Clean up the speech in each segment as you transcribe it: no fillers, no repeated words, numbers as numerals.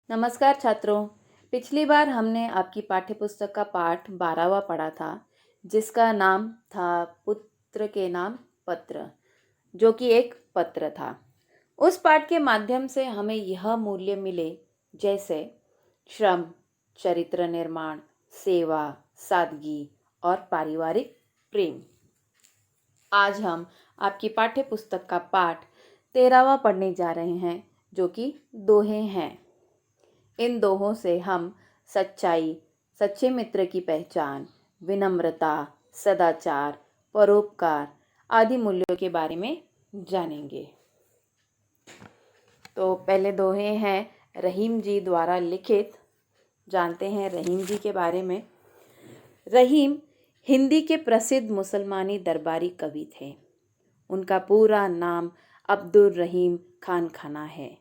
नमस्कार छात्रों। पिछली बार हमने आपकी पाठ्यपुस्तक का पाठ 12वां पढ़ा था, जिसका नाम था पुत्र के नाम पत्र, जो कि एक पत्र था। उस पाठ के माध्यम से हमें यह मूल्य मिले, जैसे श्रम, चरित्र निर्माण, सेवा, सादगी और पारिवारिक प्रेम। आज हम आपकी पाठ्यपुस्तक का पाठ 13वां पढ़ने जा रहे हैं, जो कि दोहे हैं। इन दोहों से हम सच्चाई, सच्चे मित्र की पहचान, विनम्रता, सदाचार, परोपकार आदि मूल्यों के बारे में जानेंगे। तो पहले दोहे हैं रहीम जी द्वारा लिखित। जानते हैं रहीम जी के बारे में। रहीम हिंदी के प्रसिद्ध मुसलमानी दरबारी कवि थे। उनका पूरा नाम अब्दुल रहीम खान खाना है।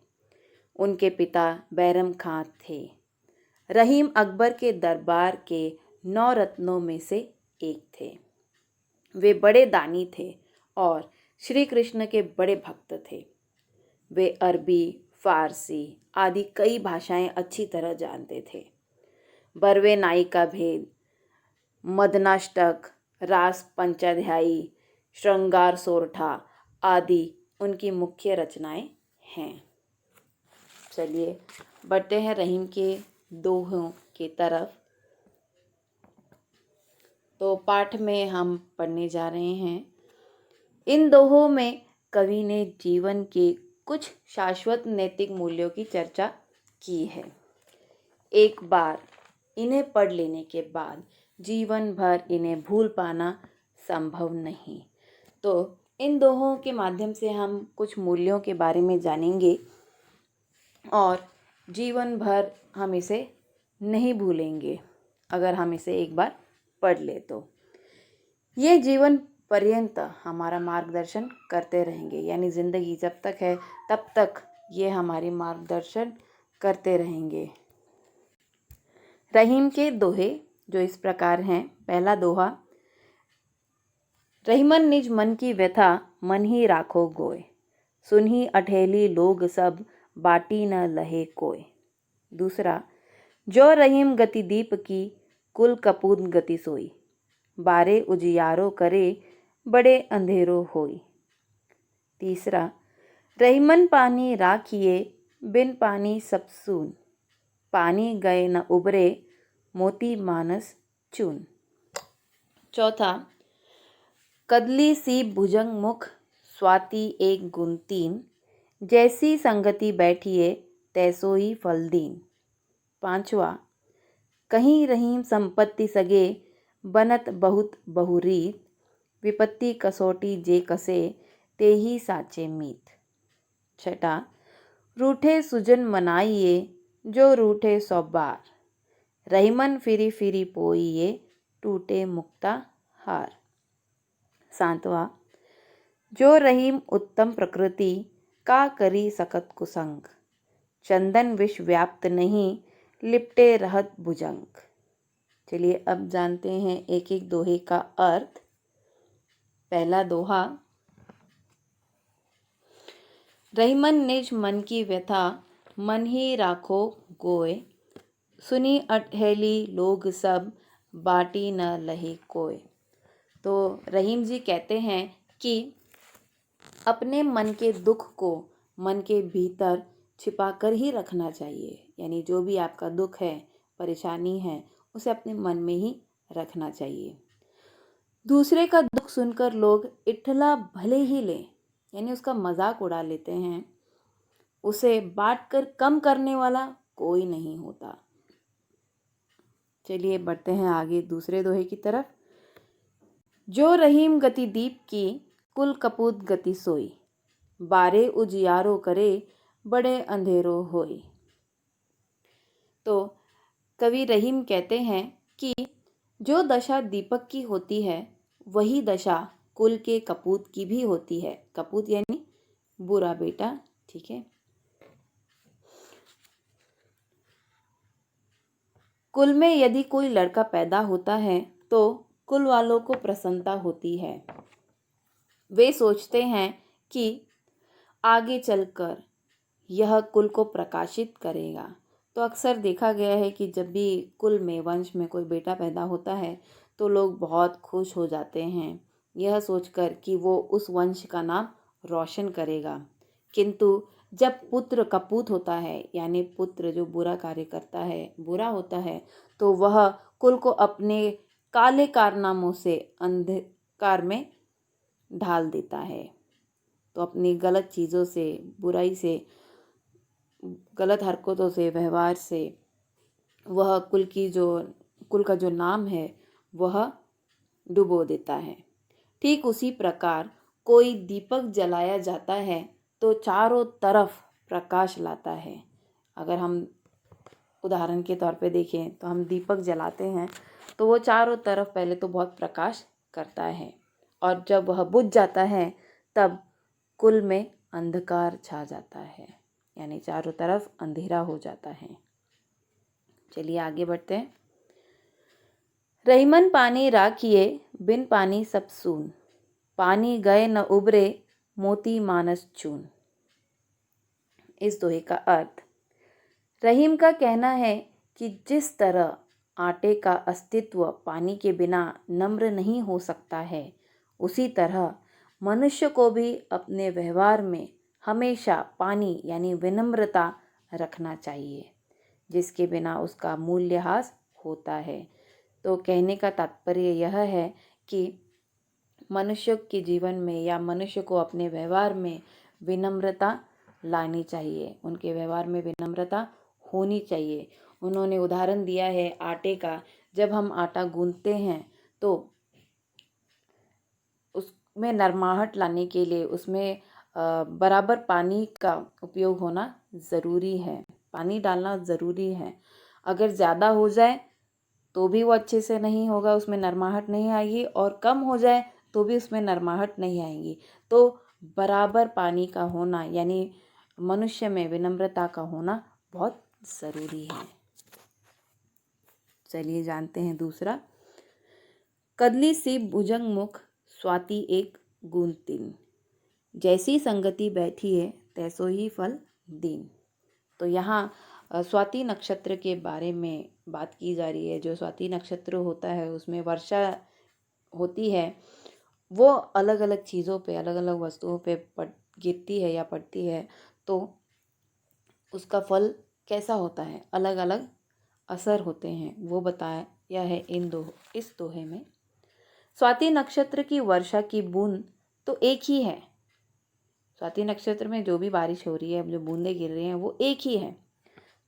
उनके पिता बैरम खां थे। रहीम अकबर के दरबार के 9 रत्नों में से एक थे। वे बड़े दानी थे और श्री कृष्ण के बड़े भक्त थे। वे अरबी, फारसी आदि कई भाषाएं अच्छी तरह जानते थे। बरवे नाई का भेद, मदनाष्टक, रास पंचाध्यायी, श्रृंगार सोरठा आदि उनकी मुख्य रचनाएं हैं। चलिए बढ़ते हैं रहीम के दोहों की तरफ। तो पाठ में हम पढ़ने जा रहे हैं। इन दोहों में कवि ने जीवन के कुछ शाश्वत नैतिक मूल्यों की चर्चा की है। एक बार इन्हें पढ़ लेने के बाद जीवन भर इन्हें भूल पाना संभव नहीं। तो इन दोहों के माध्यम से हम कुछ मूल्यों के बारे में जानेंगे और जीवन भर हम इसे नहीं भूलेंगे अगर हम इसे एक बार पढ़ ले तो। ये जीवन पर्यंत हमारा मार्गदर्शन करते रहेंगे, यानी ज़िंदगी जब तक है तब तक ये हमारी मार्गदर्शन करते रहेंगे। रहीम के दोहे जो इस प्रकार हैं। पहला दोहा, रहीमन निज मन की व्यथा मन ही राखो गोय, सुनही अठेली लोग सब बाटी न लहे कोय। दूसरा, जो रहीम गति दीप की कुल कपूत गति सोई, बारे उजियारो करे बड़े अंधेरो होई। तीसरा, रहीमन पानी राखिए बिन पानी सब सून, पानी गए न उबरे मोती मानस चून। चौथा, कदली सी भुजंग मुख स्वाति एक गुण तीन, जैसी संगति बैठिए तैसो ही फल दीन। पांचवा, कहीं रहीम संपत्ति सगे बनत बहुत बहुरीत, विपत्ति कसौटी जे कसे ते ही साचे मीत। छठा, रूठे सुजन मनाइए जो रूठे सौ बार, रहीमन फिरी फिरी पोइए टूटे मुक्ता हार। सातवां, जो रहीम उत्तम प्रकृति का करी सकत कुसंग, चंदन विष व्याप्त नहीं लिपटे रहत भुजंग। चलिए अब जानते हैं एक एक दोहे का अर्थ। पहला दोहा, रहीमन निज मन की व्यथा मन ही राखो गोय, सुनी अठेली लोग सब बाटी न लहे कोय। तो रहीम जी कहते हैं कि अपने मन के दुख को मन के भीतर छिपा कर ही रखना चाहिए, यानी जो भी आपका दुख है, परेशानी है, उसे अपने मन में ही रखना चाहिए। दूसरे का दुख सुनकर लोग इठला भले ही लें, यानी उसका मजाक उड़ा लेते हैं, उसे बांट कर कम करने वाला कोई नहीं होता। चलिए बढ़ते हैं आगे दूसरे दोहे की तरफ। जो रहीम गति दीप की कुल कपूत गति सोई, बारे उजियारो करे बड़े अंधेरो होई। तो कवि रहीम कहते हैं कि जो दशा दीपक की होती है वही दशा कुल के कपूत की भी होती है। कपूत यानी बुरा बेटा, ठीक है। कुल में यदि कोई लड़का पैदा होता है तो कुल वालों को प्रसन्नता होती है। वे सोचते हैं कि आगे चलकर यह कुल को प्रकाशित करेगा, तो अक्सर देखा गया है कि जब भी कुल में वंश में कोई बेटा पैदा होता है तो लोग बहुत खुश हो जाते हैं, यह सोचकर कि वो उस वंश का नाम रोशन करेगा। किंतु जब पुत्र कपूत होता है, यानी पुत्र जो बुरा कार्य करता है, बुरा होता है, तो वह कुल को अपने काले कारनामों से अंधकार में ढाल देता है। तो अपनी गलत चीज़ों से, बुराई से, गलत हरकतों से, व्यवहार से वह कुल का जो नाम है वह डुबो देता है। ठीक उसी प्रकार कोई दीपक जलाया जाता है तो चारों तरफ प्रकाश लाता है। अगर हम उदाहरण के तौर पे देखें तो हम दीपक जलाते हैं तो वो चारों तरफ पहले तो बहुत प्रकाश करता है, और जब वह बुझ जाता है तब कुल में अंधकार छा जाता है, यानी चारों तरफ अंधेरा हो जाता है। चलिए आगे बढ़ते हैं। रहीमन पानी राखिए, बिन पानी सब सून, पानी गए न उबरे, मोती मानस चून। इस दोहे का अर्थ, रहीम का कहना है कि जिस तरह आटे का अस्तित्व पानी के बिना नम्र नहीं हो सकता है, उसी तरह मनुष्य को भी अपने व्यवहार में हमेशा पानी यानी विनम्रता रखना चाहिए, जिसके बिना उसका मूल्यह्रास होता है। तो कहने का तात्पर्य यह है कि मनुष्य के जीवन में या मनुष्य को अपने व्यवहार में विनम्रता लानी चाहिए, उनके व्यवहार में विनम्रता होनी चाहिए। उन्होंने उदाहरण दिया है आटे का। जब हम आटा गूंथते हैं तो उसमें नरमाहट लाने के लिए उसमें बराबर पानी का उपयोग होना ज़रूरी है, पानी डालना ज़रूरी है। अगर ज़्यादा हो जाए तो भी वो अच्छे से नहीं होगा, उसमें नरमाहट नहीं आएगी, और कम हो जाए तो भी उसमें नरमाहट नहीं आएगी। तो बराबर पानी का होना यानी मनुष्य में विनम्रता का होना बहुत ज़रूरी है। चलिए जानते हैं दूसरा। कदली सी भुजंग मुख, स्वाति एक गूंद तीन, जैसी संगति बैठी है तैसो ही फल दीन। तो यहाँ स्वाति नक्षत्र के बारे में बात की जा रही है। जो स्वाति नक्षत्र होता है उसमें वर्षा होती है, वो अलग अलग चीज़ों पे, अलग अलग वस्तुओं पे गिरती है या पड़ती है, तो उसका फल कैसा होता है, अलग अलग असर होते हैं, वो बताया है इस दोहे में। स्वाति नक्षत्र की वर्षा की बूंद तो एक ही है। स्वाति नक्षत्र में जो भी बारिश हो रही है, जो बूंदें गिर रही हैं, वो एक ही है,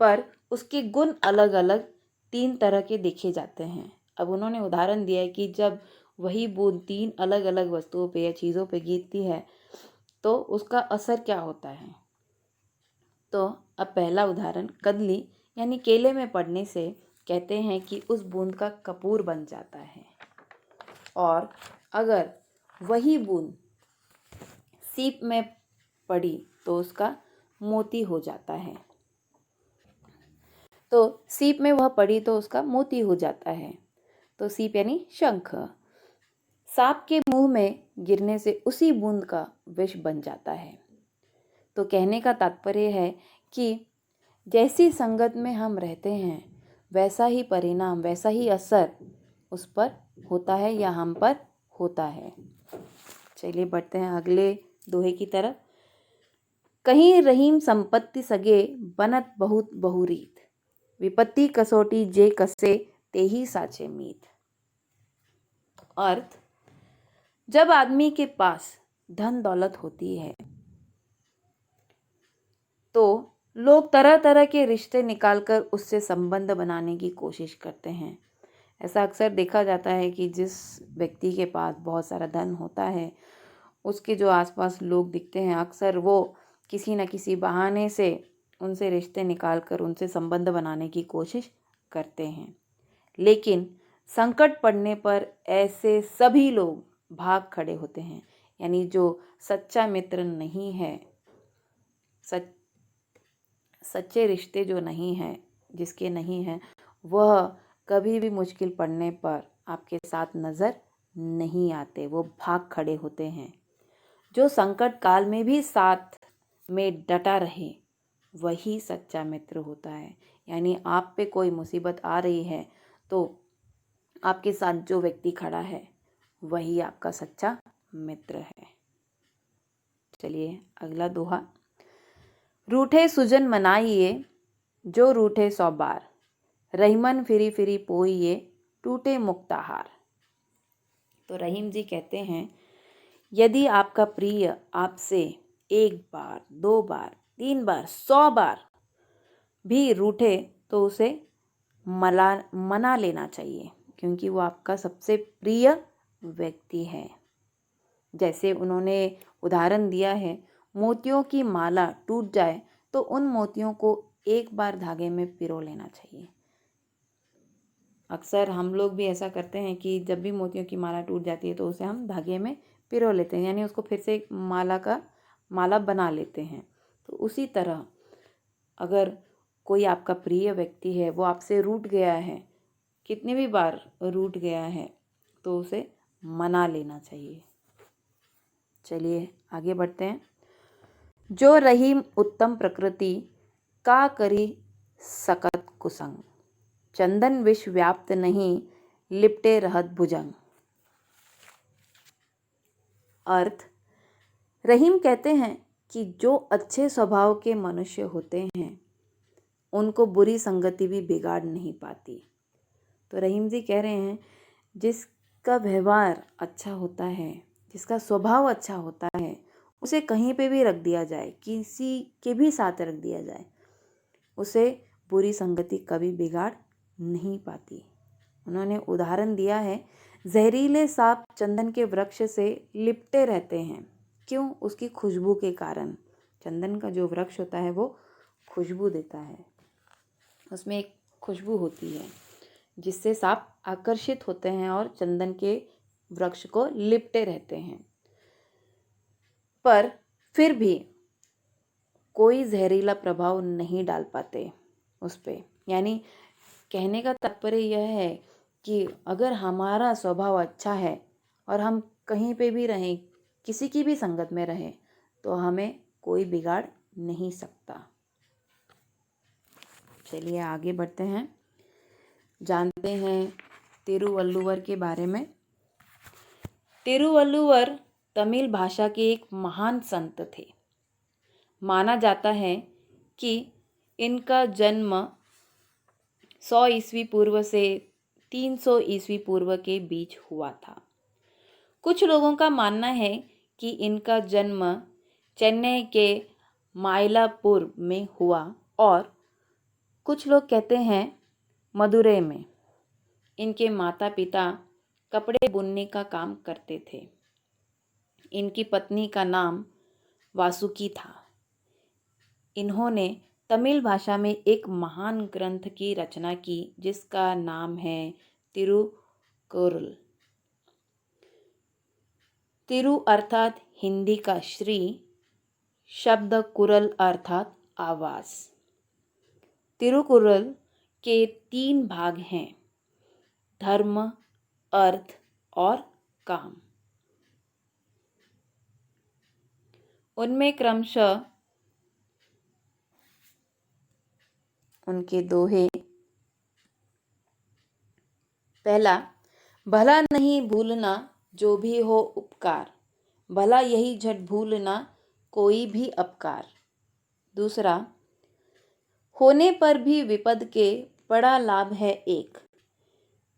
पर उसके गुण अलग अलग 3 तरह के देखे जाते हैं। अब उन्होंने उदाहरण दिया है कि जब वही बूंद 3 अलग अलग वस्तुओं पे या चीज़ों पे गिरती है तो उसका असर क्या होता है। तो अब पहला उदाहरण, कदली यानी केले में पड़ने से कहते हैं कि उस बूंद का कपूर बन जाता है, और अगर वही बूंद सीप में पड़ी तो उसका मोती हो जाता है। तो सीप में वह पड़ी तो उसका मोती हो जाता है। तो सीप यानी शंख, सांप के मुंह में गिरने से उसी बूंद का विष बन जाता है। तो कहने का तात्पर्य है कि जैसी संगत में हम रहते हैं वैसा ही परिणाम, वैसा ही असर उस पर होता है या हम पर होता है। चलिए बढ़ते हैं अगले दोहे की तरफ। कहीं रहीम संपत्ति सगे, बनत बहुत बहुरीत, विपत्ति कसोटी जे कसे, ते ही साचे मीत। अर्थ, जब आदमी के पास धन दौलत होती है तो लोग तरह तरह के रिश्ते निकालकर उससे संबंध बनाने की कोशिश करते हैं। ऐसा अक्सर देखा जाता है कि जिस व्यक्ति के पास बहुत सारा धन होता है, उसके जो आसपास लोग दिखते हैं, अक्सर वो किसी न किसी बहाने से उनसे रिश्ते निकालकर उनसे संबंध बनाने की कोशिश करते हैं। लेकिन संकट पड़ने पर ऐसे सभी लोग भाग खड़े होते हैं, यानी जो सच्चा मित्र नहीं है, सच्चे रिश्ते जो नहीं हैं, जिसके नहीं हैं, वह कभी भी मुश्किल पड़ने पर आपके साथ नज़र नहीं आते, वो भाग खड़े होते हैं। जो संकट काल में भी साथ में डटा रहे वही सच्चा मित्र होता है, यानी आप पे कोई मुसीबत आ रही है तो आपके साथ जो व्यक्ति खड़ा है वही आपका सच्चा मित्र है। चलिए अगला दोहा। रूठे सुजन मनाइए जो रूठे 100 बार, रहीमन फिरी फिरी पोइए टूटे मुक्ताहार। तो रहीम जी कहते हैं, यदि आपका प्रिय आपसे 1 बार 2 बार 3 बार 100 बार भी रूठे तो उसे मना लेना चाहिए, क्योंकि वो आपका सबसे प्रिय व्यक्ति है। जैसे उन्होंने उदाहरण दिया है, मोतियों की माला टूट जाए तो उन मोतियों को एक बार धागे में पिरो लेना चाहिए। अक्सर हम लोग भी ऐसा करते हैं कि जब भी मोतियों की माला टूट जाती है तो उसे हम धागे में पिरो लेते हैं, यानी उसको फिर से माला बना लेते हैं। तो उसी तरह अगर कोई आपका प्रिय व्यक्ति है, वो आपसे रूठ गया है, कितनी भी बार रूठ गया है, तो उसे मना लेना चाहिए। चलिए आगे बढ़ते हैं। जो रहीम उत्तम प्रकृति का करी सकत कुसंग, चंदन विष व्याप्त नहीं लिपटे रहत भुजंग। अर्थ, रहीम कहते हैं कि जो अच्छे स्वभाव के मनुष्य होते हैं उनको बुरी संगति भी बिगाड़ नहीं पाती। तो रहीम जी कह रहे हैं, जिसका व्यवहार अच्छा होता है, जिसका स्वभाव अच्छा होता है, उसे कहीं पे भी रख दिया जाए, किसी के भी साथ रख दिया जाए, उसे बुरी संगति कभी बिगाड़ नहीं पाती। उन्होंने उदाहरण दिया है, जहरीले सांप चंदन के वृक्ष से लिपटे रहते हैं। क्यों? उसकी खुशबू के कारण। चंदन का जो वृक्ष होता है वो खुशबू देता है, उसमें एक खुशबू होती है जिससे सांप आकर्षित होते हैं और चंदन के वृक्ष को लिपटे रहते हैं। पर फिर भी कोई जहरीला प्रभाव नहीं डाल पाते उस पे। यानी कहने का तात्पर्य यह है कि अगर हमारा स्वभाव अच्छा है और हम कहीं पे भी रहें, किसी की भी संगत में रहें, तो हमें कोई बिगाड़ नहीं सकता। चलिए आगे बढ़ते हैं, जानते हैं तिरुवल्लुवर के बारे में। तिरुवल्लुवर तमिल भाषा के एक महान संत थे। माना जाता है कि इनका जन्म 100 ईस्वी पूर्व से 300 ईस्वी पूर्व के बीच हुआ था। कुछ लोगों का मानना है कि इनका जन्म चेन्नई के माइलापुर में हुआ और कुछ लोग कहते हैं मदुरै में। इनके माता पिता कपड़े बुनने का काम करते थे। इनकी पत्नी का नाम वासुकी था। इन्होंने तमिल भाषा में एक महान ग्रंथ की रचना की जिसका नाम है तिरुकुरल। तिरु अर्थात हिंदी का श्री, शब्द कुरल अर्थात आवाज। तिरुकुरल के 3 भाग हैं, धर्म, अर्थ और काम। उनमें क्रमशः उनके दोहे, पहला, भला नहीं भूलना जो भी हो उपकार, भला यही झट भूलना कोई भी अपकार। दूसरा, होने पर भी विपद के बड़ा लाभ है एक,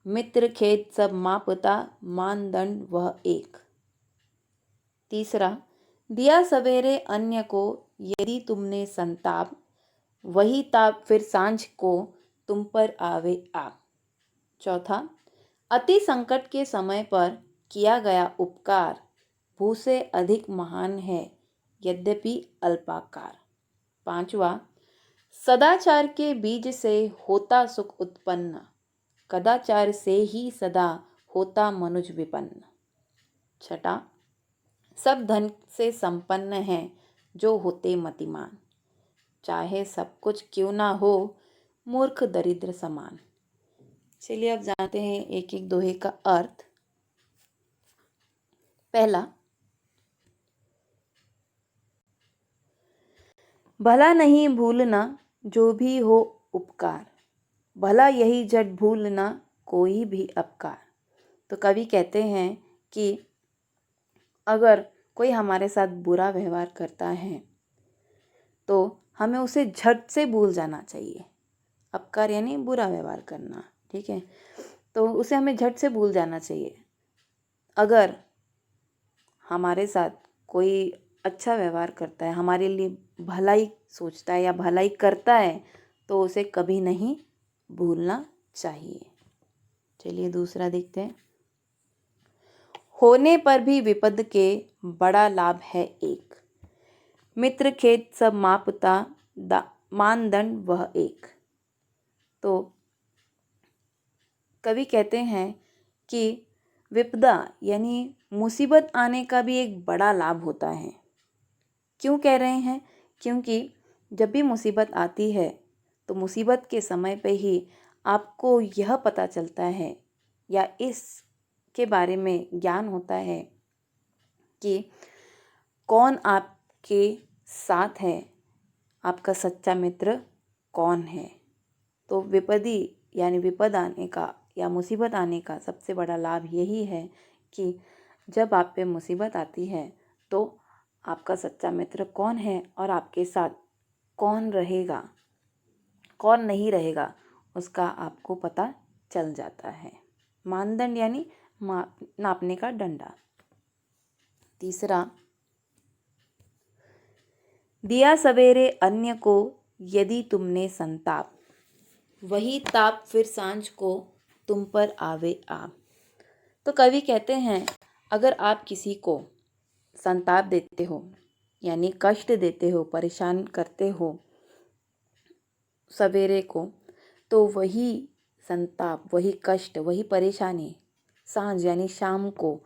मित्र खेद सब मापता मानदंड वह एक। तीसरा, दिया सवेरे अन्य को यदि तुमने संताप, वही ताप फिर सांझ को तुम पर आवे आप। चौथा, अति संकट के समय पर किया गया उपकार भू से अधिक महान है यद्यपि अल्पाकार। पांचवा, सदाचार के बीज से होता सुख उत्पन्न, कदाचार से ही सदा होता मनुज विपन्न। छठा, सब धन से संपन्न हैं जो होते मतिमान, चाहे सब कुछ क्यों ना हो मूर्ख दरिद्र समान। चलिए अब जानते हैं एक एक दोहे का अर्थ। पहला, भला नहीं भूलना जो भी हो उपकार, भला यही झट भूलना कोई भी अपकार। तो कवि कहते हैं कि अगर कोई हमारे साथ बुरा व्यवहार करता है तो हमें उसे झट से भूल जाना चाहिए। अपकार यानी बुरा व्यवहार करना, ठीक है, तो उसे हमें झट से भूल जाना चाहिए। अगर हमारे साथ कोई अच्छा व्यवहार करता है, हमारे लिए भलाई सोचता है या भलाई करता है, तो उसे कभी नहीं भूलना चाहिए। चलिए दूसरा देखते हैं। होने पर भी विपद के बड़ा लाभ है एक, मित्र खेत सब मापता मानदंड वह एक। तो कवि कहते हैं कि विपदा यानी मुसीबत आने का भी एक बड़ा लाभ होता है। क्यों कह रहे हैं? क्योंकि जब भी मुसीबत आती है तो मुसीबत के समय पे ही आपको यह पता चलता है या इसके बारे में ज्ञान होता है कि कौन आपके साथ है, आपका सच्चा मित्र कौन है। तो विपदी यानी विपद आने का या मुसीबत आने का सबसे बड़ा लाभ यही है कि जब आप पे मुसीबत आती है तो आपका सच्चा मित्र कौन है और आपके साथ कौन रहेगा, कौन नहीं रहेगा, उसका आपको पता चल जाता है। मानदंड यानी नापने का डंडा। तीसरा, दिया सवेरे अन्य को यदि तुमने संताप, वही ताप फिर सांझ को तुम पर आवे आप। तो कवि कहते हैं अगर आप किसी को संताप देते हो यानी कष्ट देते हो, परेशान करते हो सवेरे को, तो वही संताप, वही कष्ट, वही परेशानी सांझ यानी शाम को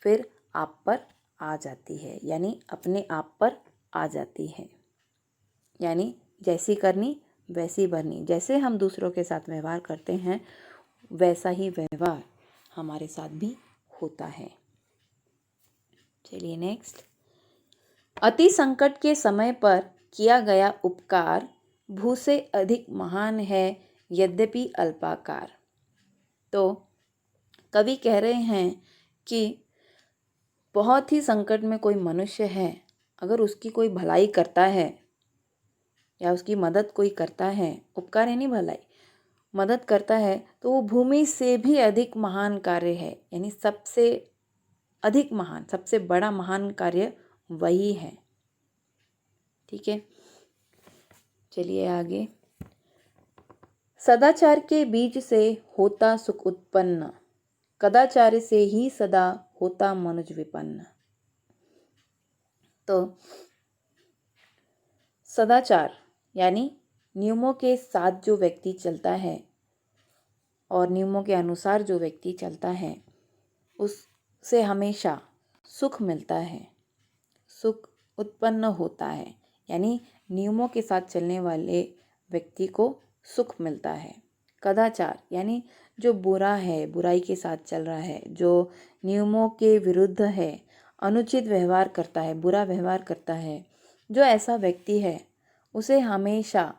फिर आप पर आ जाती है, यानी अपने आप पर आ जाती है। यानी जैसी करनी वैसी भरनी। जैसे हम दूसरों के साथ व्यवहार करते हैं वैसा ही व्यवहार हमारे साथ भी होता है। चलिए नेक्स्ट। अति संकट के समय पर किया गया उपकार भू से अधिक महान है यद्यपि अल्पाकार। तो कवि कह रहे हैं कि बहुत ही संकट में कोई मनुष्य है, अगर उसकी कोई भलाई करता है या उसकी मदद कोई करता है, उपकार यानी भलाई, मदद करता है, तो वो भूमि से भी अधिक महान कार्य है। यानी सबसे अधिक महान, सबसे बड़ा महान कार्य वही है। ठीक है, चलिए आगे। सदाचार के बीज से होता सुख उत्पन्न, कदाचार से ही सदा होता मनुज विपन्न। तो सदाचार यानी नियमों के साथ जो व्यक्ति चलता है और नियमों के अनुसार जो व्यक्ति चलता है उससे हमेशा सुख मिलता है, सुख उत्पन्न होता है। यानी नियमों के साथ चलने वाले व्यक्ति को सुख मिलता है। कदाचार यानी जो बुरा है, बुराई के साथ चल रहा है, जो नियमों के विरुद्ध है, अनुचित व्यवहार करता है, बुरा व्यवहार करता है, जो ऐसा व्यक्ति है उसे हमेशा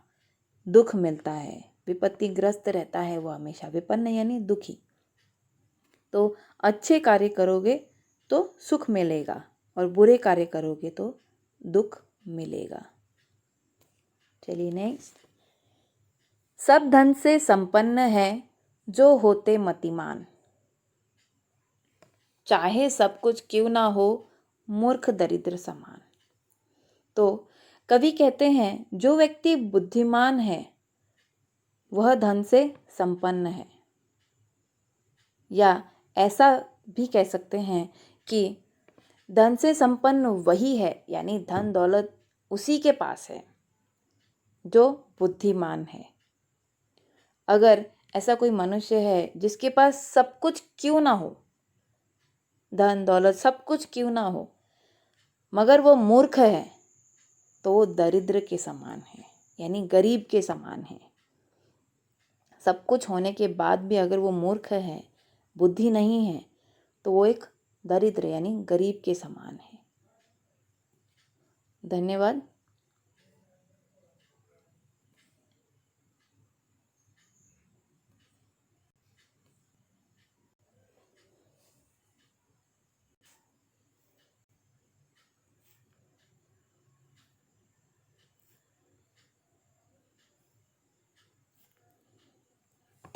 दुख मिलता है, विपत्तिग्रस्त रहता है वो हमेशा, विपन्न यानी दुखी। तो अच्छे कार्य करोगे तो सुख मिलेगा और बुरे कार्य करोगे तो दुख मिलेगा। चलिए नेक्स्ट। सब धन से संपन्न है जो होते मतिमान, चाहे सब कुछ क्यों ना हो मूर्ख दरिद्र समान। तो कवि कहते हैं जो व्यक्ति बुद्धिमान है वह धन से संपन्न है, या ऐसा भी कह सकते हैं कि धन से संपन्न वही है, यानी धन दौलत उसी के पास है जो बुद्धिमान है। अगर ऐसा कोई मनुष्य है जिसके पास सब कुछ क्यों ना हो, धन दौलत सब कुछ क्यों ना हो, मगर वो मूर्ख है, तो वो दरिद्र के समान है, यानी गरीब के समान है। सब कुछ होने के बाद भी अगर वो मूर्ख है, बुद्धि नहीं है, तो वो एक दरिद्र यानी गरीब के समान है। धन्यवाद।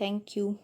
Thank you.